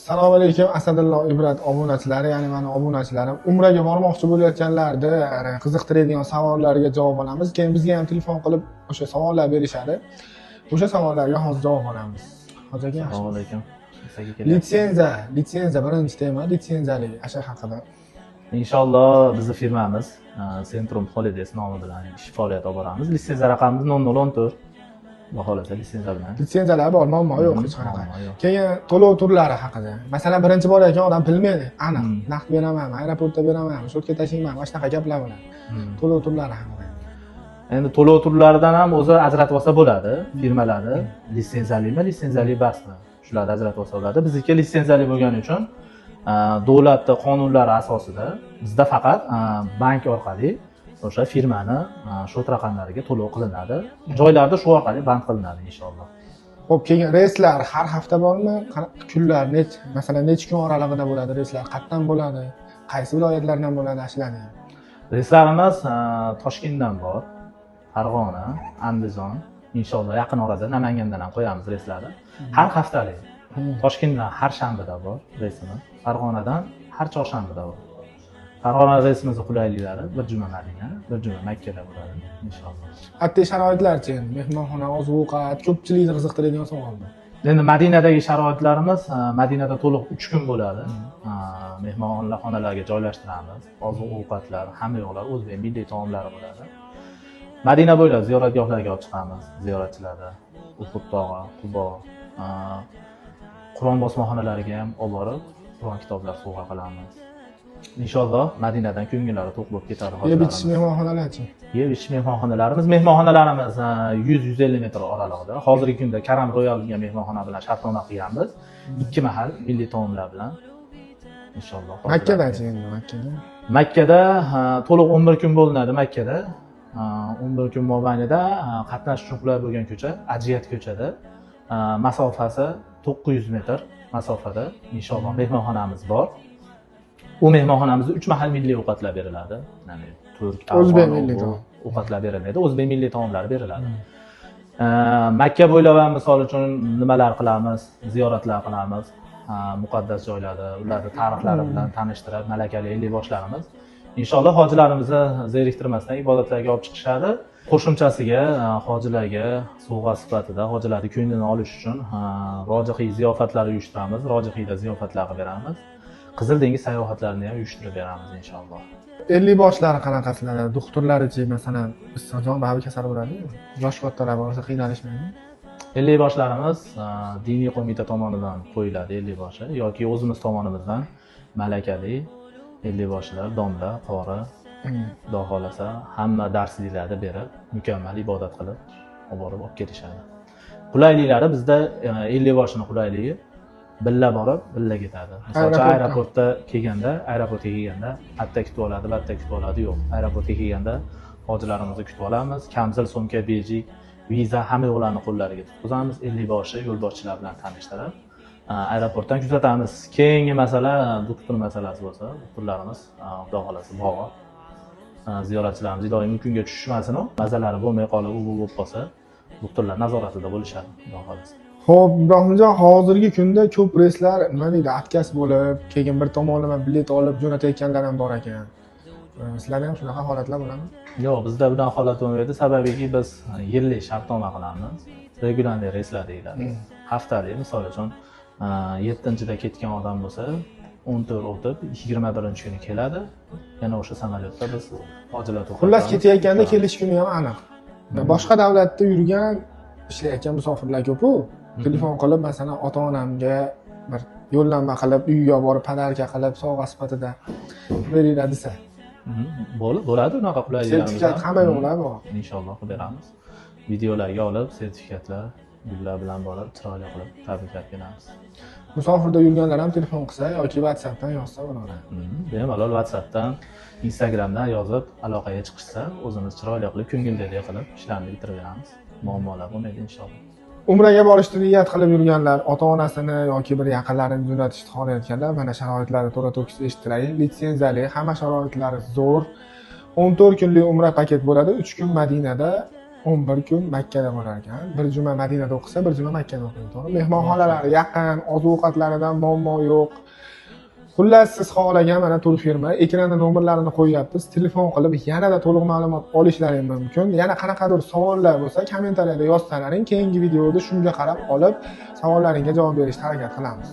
Assalomu alaykum Asadullo Ibrat obunachilari, ya'ni meni obunachilarim. Umraga bormoqchi bo'layotganlarni qiziqtiradigan savollarga javob olamiz. Keyin bizga ham telefon qilib o'sha savollar berishadi. O'sha savollarga hozir javob olamiz. Hozir aka. Assalomu alaykum. Litsenziya birinchi tema, litsenziyalik asha haqida. Inshaalloh bizning firmamiz Centrum Holidays nomi bilan ish faoliyat olib boramiz. Litsenziya raqamimiz 0014. Baholasa litsenziya bilan. Litsenziyalar bor, muammo yo'q hech qanaqa. Keyin to'lov turlari haqida. Masalan, birinchi bor ekan odam bilmaydi. Aniq, naqd beramanmi, aeroportda beramanmi, shotka tashiymanmi, mana shunaqa gaplar bilan. To'lov turlari haqida. Endi to'lov turlaridan ham o'zi ajratib olsa bo'ladi. Firmalari litsenziyalimi, litsenziyali emasmi? Shularni ajratib olsa bo'ladi. Bizniki litsenziyali bo'lgani uchun davlatning qonunlari asosida bizda faqat bank orqali o'sha firmani shot raqamlariga to'lov qilinadi. Joylarda shu orqali band qilinadi inshaalloh. Xo'p, keyin reyslar har hafta bormi? Kunlar masalan necha kun oralig'ida bo'ladi reyslar? Qayerdan bo'ladi? Qaysi viloyatlardan bo'ladi ashulani? Reyslarimiz Toshkentdan bor, Farg'ona, Andijon, inshaalloh yaqin orada Namangandan ham qo'yamiz reyslarni. Har haftalik. Toshkentdan har shanbada bor reysimiz, Farg'onadan har chorshanbada bor. Farg'ona reysimizni qulayliklari bir juma Madina, bir juma Makkada bo'ladi inshaalloh. Oddiy sharoitlarchi, mehmonxona, oziq-ovqat, ko'pchilikni qiziqtiradigan savoldir. Endi Madinadagi sharoitlarimiz Madinada to'liq 3 kun bo'ladi. Mehmonxonalarga joylashtiramiz. Oziq-ovqatlar, hamma yo'qlar o'zbek milliy taomlari bo'ladi. Madina bo'ylab ziyoratgohlarga olib chiqamiz ziyoratchilarni. Uhud tog'i, Qubo, Qur'on bosmaxonalariga ham olib borib, Qur'on kitoblar sovg'a qilamiz. Inshaalloh Madinadan ko'ngillari to'q bo'lib ketadi. Yeb ichish mehmonxonalarchi? Yeb ichish mehmonxonalarimiz 100-150 metr oralig'ida. Hozirgi kunda Karam Royal degan mehmonxona bilan shartnoma qilganmiz. 2 mahal milliy taomlar bilan inshaalloh. Makkadachi endi Makkada. Makkada to'liq 11 kun bo'linadi Makkada. 11 kun mobaynida qatnashish uchun qulay bo'lgan ko'cha, Ajiyat ko'chada. Masofasi 900 metr masofada inshaalloh mehmonxonamiz bor. U mehmonxonamizda 3 mahal milliy ovqatlar beriladi. Ya'ni turk, o'zbek milliy ovqatlar beriladi, o'zbek milliy taomlari beriladi. Makka bo'ylab ham misol uchun nimalar qilamiz? Ziyoratlar qilamiz. Muqaddas joylarni, ularning tarixlari bilan tanishtirib, malakali ellikboshlarimiz inshaalloh hojilarimizni zeriktirmasdan ibodatlarga olib chiqishadi. Qo'shimchasiga hojilarga sovg'a sifatida hojilarning ko'nglini olish uchun rojihiy ziyofatlar uyushtiramiz, rojihiyda ziyofatlar qilib beramiz. Qizil dengiz sayohatlarini ham uyushtirib beramiz inshaalloh. 50 boshlari qanaqasilar? Doktorlarichi, masalan, jon babi kasal bo'ladi. Yosh kattalar bo'lsa qiynalishmaydi. 50 boshlarimiz diniy qo'mita tomonidan qo'yiladi 50 boshi yoki o'zimiz tomonimizdan malakali 50 boshlar, domla, qori, Xudo xolasa hamma darsliklarni berib, mukammal ibodat qilib olib borib olib kelishadi. Qulayliklari bizda 50 boshning qulayligi billa borib, billa ketadi. Masalan, aeroportga kelganda bitta kutib oladi, bitta kutib oladi yo'q. Aeroportga kelganda hojilarimizni kutib olamiz. Kamzil, so'mka, bejik, viza hamma yo'llarni qo'llariga tutqazamiz. 50 boshi yo'lboshchilar bilan tanishtirib, aeroportdan kuzatamiz. Keyingi masala doktor masalasi bo'lsa, doktorlarimiz Xudo xolasa bor. Ziyoratchilarimiz doimiy kunga tushishmasin, mazalari bo'lmay qolib, u bo'lib qolsa, doktorlar nazoratida bo'lishadi, Xudo xolasa. Xo'p, Ibrohimjon, hozirgi kunda ko'p reyslar nima deydi, отказ bo'lib, keyin bir tomonlama bilet olib jo'natayotganlar ham bor ekan. Sizlarda ham shunaqa holatlar bo'ladimi? Yo'q, bizda bunaqa holat bo'lmaydi. Sababiki biz yillik shartnoma qilamiz. Regularniy reyslar deyiladi. Haftalik, misol uchun 7-da ketgan odam bo'lsa, 14 o'tib 21-kuni keladi. Yana o'sha samolyotda biz hojilar to'xtatamiz. Xullas ketayotganda kelish kuni ham aniq. Boshqa davlatda yurgan, ishlayotgan musofirlar ko'p-ku. Telefon qilib, masalan, ota-onamga bir yo'llanma qilib, uyga borib podarka qilib, sovg'a sifatida beringlar desa. Bo'ladi unaqa qulayliklar. Sertifikat hamma yo'qlar bor. Inshaalloh qilib beramiz. Videolarga olib, sertifikatlar, gullar bilan borib, chiroyli qilib tabriklab beramiz. Musofirda yurganlar ham telefon qilsa yoki WhatsAppdan yozsa bo'ladi. Bemalol WhatsAppdan, Instagramdan yozib aloqaga chiqishsa, o'zimiz chiroyli qilib, ko'ngildalik qilib ishlarni bitirib beramiz. Muammolar bo'lmaydi inshaalloh. Umraga borishni niyat qilib yurganlar, ota-onasini yoki bir yaqinlarini jo'natishni xohlayotganlar, mana sharoitlarni to'la-to'kis eshittiraylik. Litsenziyali, hamma sharoitlari zo'r. 14 kunlik umra paket bo'ladi. 3 kun Madinada, 11 kun Makkada bo'lar ekan. Bir juma Madinada o'qisa, bir juma Makkada o'qiydi. To'g'ri? Mehmonxonalari yaqin, ozuqatlaridan muammo yo'q. Xullas, siz xohlagan mana turfirma ekranda nomerlarini qo'yyapmiz. Telefon qilib yanada to'liq ma'lumot olishlaring mumkin. Yana qanaqadir savollar bo'lsa, kommentariyada yozsalaring, keyingi videoda shunga qarab olib, savollaringga javob berishga harakat qilamiz.